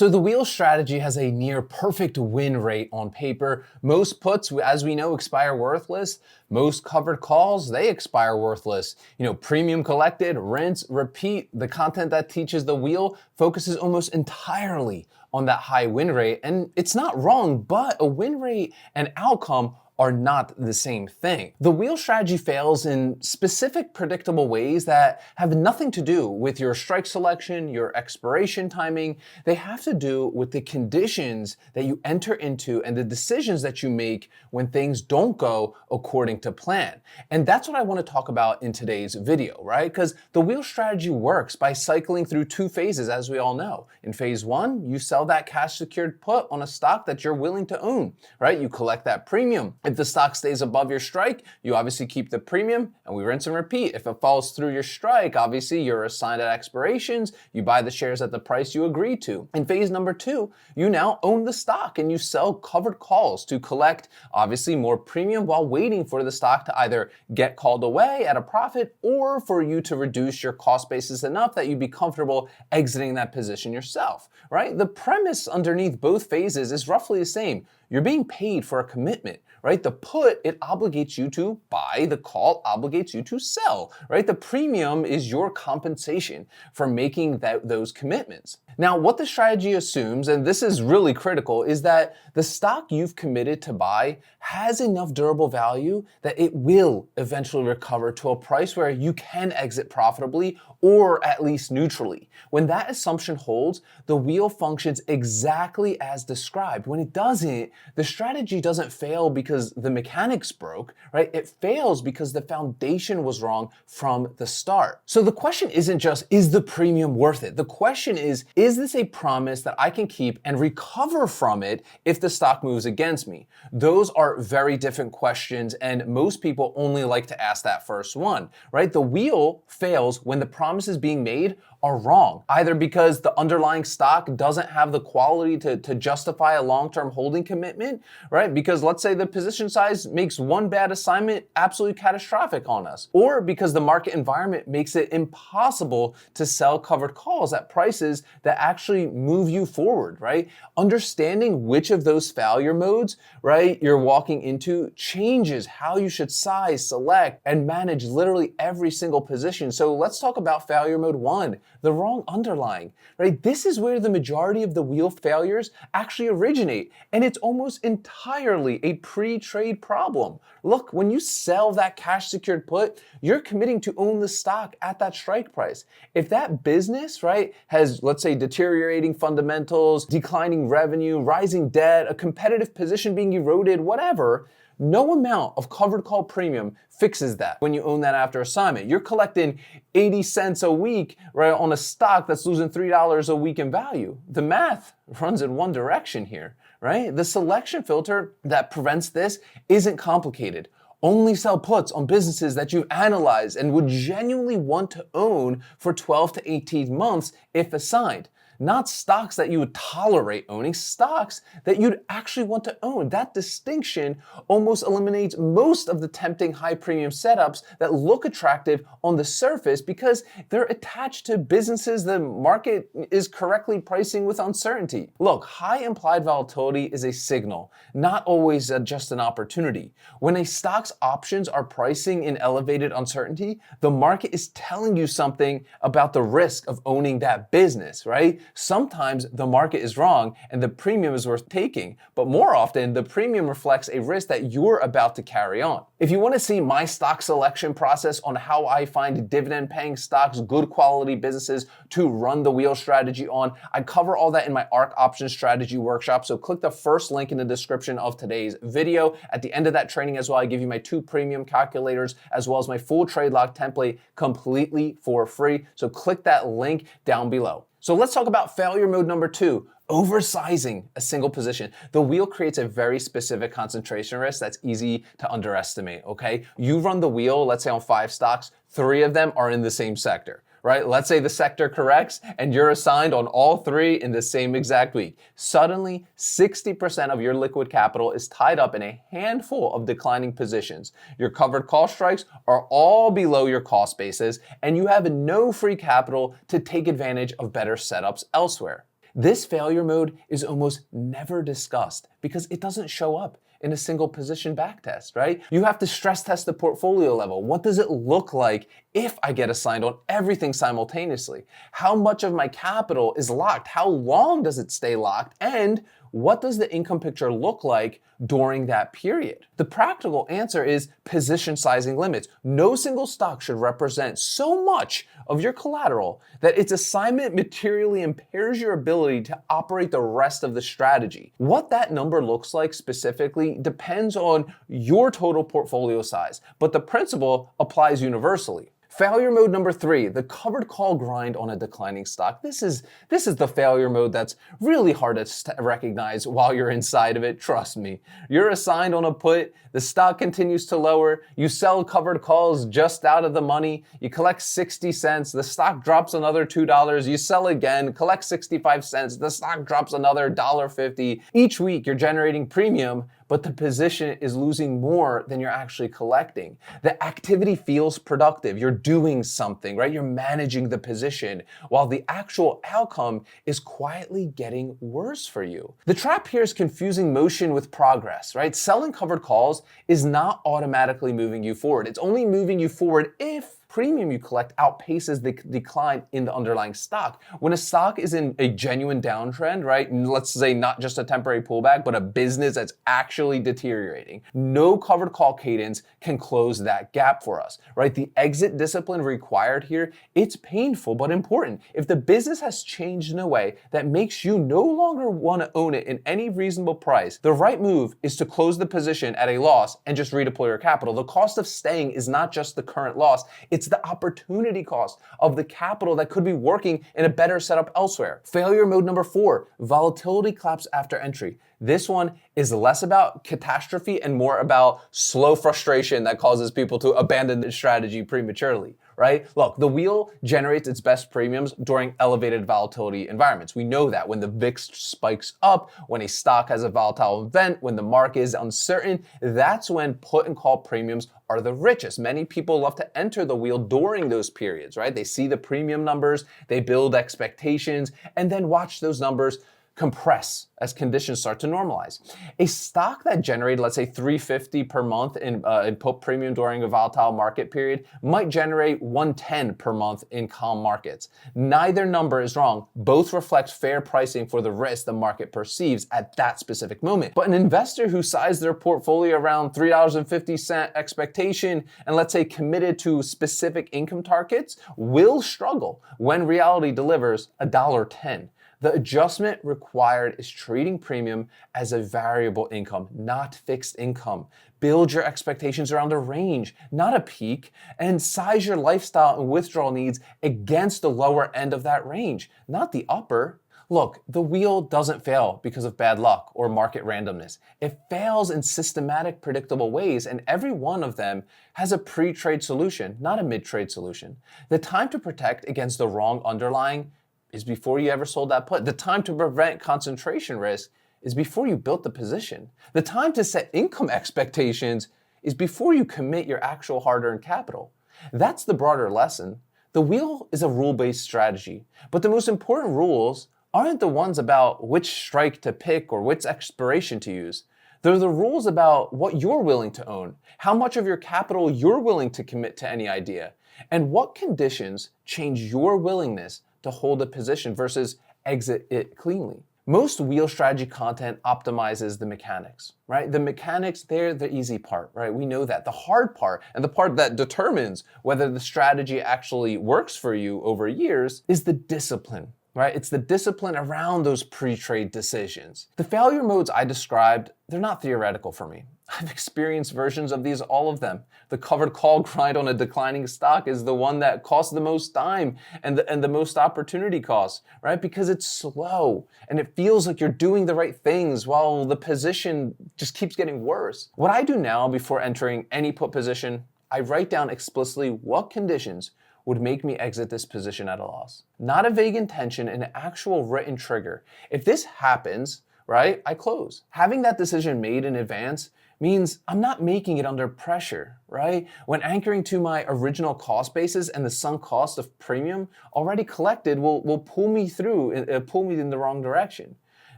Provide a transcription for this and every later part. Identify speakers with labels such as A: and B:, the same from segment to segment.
A: So the wheel strategy has a near perfect win rate on paper. Most puts, as we know, expire worthless. Most covered calls, they expire worthless. Premium collected, rinse, repeat. The content that teaches the wheel focuses almost entirely on that high win rate. And it's not wrong, but a win rate and outcome are not the same thing. The wheel strategy fails in specific predictable ways that have nothing to do with your strike selection, your expiration timing. They have to do with the conditions that you enter into and the decisions that you make when things don't go according to plan. And that's what I want to talk about in today's video, right? Because the wheel strategy works by cycling through two phases, as we all know. In phase one, you sell that cash secured put on a stock that you're willing to own, right? You collect that premium. If the stock stays above your strike, you obviously keep the premium and we rinse and repeat. If it falls through your strike, obviously you're assigned at expirations, you buy the shares at the price you agreed to. In phase number two, you now own the stock and you sell covered calls to collect obviously more premium while waiting for the stock to either get called away at a profit or for you to reduce your cost basis enough that you'd be comfortable exiting that position yourself, right? The premise underneath both phases is roughly the same. You're being paid for a commitment, right? The put, it obligates you to buy. The call obligates you to sell, right? The premium is your compensation for making those commitments. Now, what the strategy assumes, and this is really critical, is that the stock you've committed to buy has enough durable value that it will eventually recover to a price where you can exit profitably or at least neutrally. When that assumption holds, the wheel functions exactly as described. When it doesn't, the strategy doesn't fail because the mechanics broke, right? It fails because the foundation was wrong from the start. So the question isn't just, is the premium worth it? The question is this a promise that I can keep and recover from it if the stock moves against me? Those are very different questions, and most people only like to ask that first one, right? The wheel fails when the promises being made are wrong, either because the underlying stock doesn't have the quality to justify a long-term holding commitment, right? Because let's say the position size makes one bad assignment absolutely catastrophic on us, or because the market environment makes it impossible to sell covered calls at prices that actually move you forward, right? Understanding which of those failure modes, right, you're walking into changes how you should size, select, and manage literally every single position. So let's talk about failure mode one, the wrong underlying, right? This is where the majority of the wheel failures actually originate, and it's almost entirely a pre-trade problem. Look, when you sell that cash secured put, you're committing to own the stock at that strike price. If that business, right, has, let's say, deteriorating fundamentals, declining revenue, rising debt, a competitive position being eroded, whatever, no amount of covered call premium fixes that when you own that after assignment. You're collecting 80 cents a week, right, on a stock that's losing $3 a week in value. The math runs in one direction here, right? The selection filter that prevents this isn't complicated. Only sell puts on businesses that you've analyzed and would genuinely want to own for 12 to 18 months if assigned. Not stocks that you would tolerate owning, stocks that you'd actually want to own. That distinction almost eliminates most of the tempting high premium setups that look attractive on the surface because they're attached to businesses the market is correctly pricing with uncertainty. Look, high implied volatility is a signal, not always just an opportunity. When a stock's options are pricing in elevated uncertainty, the market is telling you something about the risk of owning that business, right? Sometimes the market is wrong and the premium is worth taking, but more often the premium reflects a risk that you're about to carry on. If you want to see my stock selection process on how I find dividend paying stocks, good quality businesses to run the wheel strategy on, I cover all that in my Ark Options Strategy workshop. So click the first link in the description of today's video. At the end of that training as well, I give you my 2 premium calculators as well as my full trade log template completely for free. So click that link down below. So let's talk about failure mode number 2, oversizing a single position. The wheel creates a very specific concentration risk that's easy to underestimate, okay? You run the wheel, let's say on 5 stocks, 3 of them are in the same sector, right? Let's say the sector corrects and you're assigned on all 3 in the same exact week. Suddenly, 60% of your liquid capital is tied up in a handful of declining positions. Your covered call strikes are all below your cost basis, and you have no free capital to take advantage of better setups elsewhere. This failure mode is almost never discussed because it doesn't show up in a single position backtest, right? You have to stress test the portfolio level. What does it look like if I get assigned on everything simultaneously? How much of my capital is locked? How long does it stay locked? And what does the income picture look like during that period? The practical answer is position sizing limits. No single stock should represent so much of your collateral that its assignment materially impairs your ability to operate the rest of the strategy. What that number looks like specifically depends on your total portfolio size, but the principle applies universally. Failure mode number 3, the covered call grind on a declining stock. This is the failure mode that's really hard to recognize while you're inside of it. Trust me. You're assigned on a put, the stock continues to lower, you sell covered calls just out of the money, you collect 60 cents, the stock drops another $2, you sell again, collect 65 cents, the stock drops another $1.50. Each week you're generating premium, but the position is losing more than you're actually collecting. The activity feels productive. You're doing something, right? You're managing the position while the actual outcome is quietly getting worse for you. The trap here is confusing motion with progress, right? Selling covered calls is not automatically moving you forward. It's only moving you forward if premium you collect outpaces the decline in the underlying stock. When a stock is in a genuine downtrend, right, and let's say not just a temporary pullback, but a business that's actually deteriorating, no covered call cadence can close that gap for us, right? The exit discipline required here, it's painful but important. If the business has changed in a way that makes you no longer want to own it in any reasonable price, the right move is to close the position at a loss and just redeploy your capital. The cost of staying is not just the current loss, it's the opportunity cost of the capital that could be working in a better setup elsewhere. Failure mode number 4, volatility collapse after entry. This one is less about catastrophe and more about slow frustration that causes people to abandon the strategy prematurely, right? Look, the wheel generates its best premiums during elevated volatility environments. We know that when the VIX spikes up, when a stock has a volatile event, when the market is uncertain, that's when put and call premiums are the richest. Many people love to enter the wheel during those periods, right? They see the premium numbers, they build expectations, and then watch those numbers compress as conditions start to normalize. A stock that generated, let's say, $350 per month in put premium during a volatile market period might generate $110 per month in calm markets. Neither number is wrong. Both reflect fair pricing for the risk the market perceives at that specific moment. But an investor who sized their portfolio around $3.50 expectation and, let's say, committed to specific income targets will struggle when reality delivers $1.10. The adjustment required is treating premium as a variable income, not fixed income. Build your expectations around a range, not a peak, and size your lifestyle and withdrawal needs against the lower end of that range, not the upper. Look, the wheel doesn't fail because of bad luck or market randomness. It fails in systematic, predictable ways, and every one of them has a pre-trade solution, not a mid-trade solution. The time to protect against the wrong underlying is before you ever sold that put. The time to prevent concentration risk is before you built the position. The time to set income expectations is before you commit your actual hard-earned capital. That's the broader lesson. The wheel is a rule-based strategy, but the most important rules aren't the ones about which strike to pick or which expiration to use. They're the rules about what you're willing to own, how much of your capital you're willing to commit to any idea, and what conditions change your willingness to hold a position versus exit it cleanly. Most wheel strategy content optimizes the mechanics, right? The mechanics, they're the easy part, right? We know that. The hard part, and the part that determines whether the strategy actually works for you over years, is the discipline, right? It's the discipline around those pre-trade decisions. The failure modes I described, they're not theoretical for me. I've experienced versions of these, all of them. The covered call grind on a declining stock is the one that costs the most time and the most opportunity costs, right? Because it's slow and it feels like you're doing the right things while the position just keeps getting worse. What I do now before entering any put position, I write down explicitly what conditions would make me exit this position at a loss. Not a vague intention, an actual written trigger. If this happens, right, I close. Having that decision made in advance means I'm not making it under pressure, right? When anchoring to my original cost basis and the sunk cost of premium already collected will pull me pull me in the wrong direction.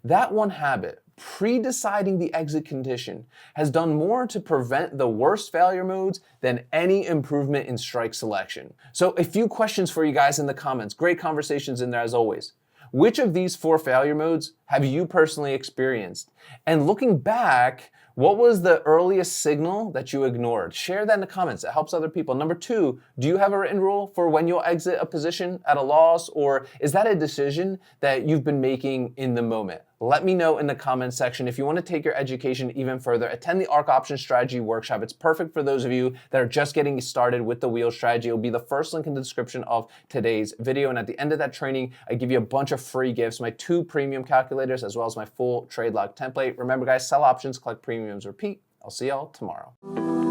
A: That one habit, pre-deciding the exit condition, has done more to prevent the worst failure modes than any improvement in strike selection. So a few questions for you guys in the comments. Great conversations in there as always. Which of these 4 failure modes have you personally experienced? And looking back, what was the earliest signal that you ignored? Share that in the comments. It helps other people. Number 2, do you have a written rule for when you'll exit a position at a loss, or is that a decision that you've been making in the moment? Let me know in the comments section. If you want to take your education even further, attend the Ark Options Strategy workshop. It's perfect for those of you that are just getting started with the wheel strategy. It'll be the first link in the description of today's video. And at the end of that training, I give you a bunch of free gifts, my 2 premium calculators, as well as my full trade log template. Remember guys, sell options, collect premiums, repeat. I'll see y'all tomorrow.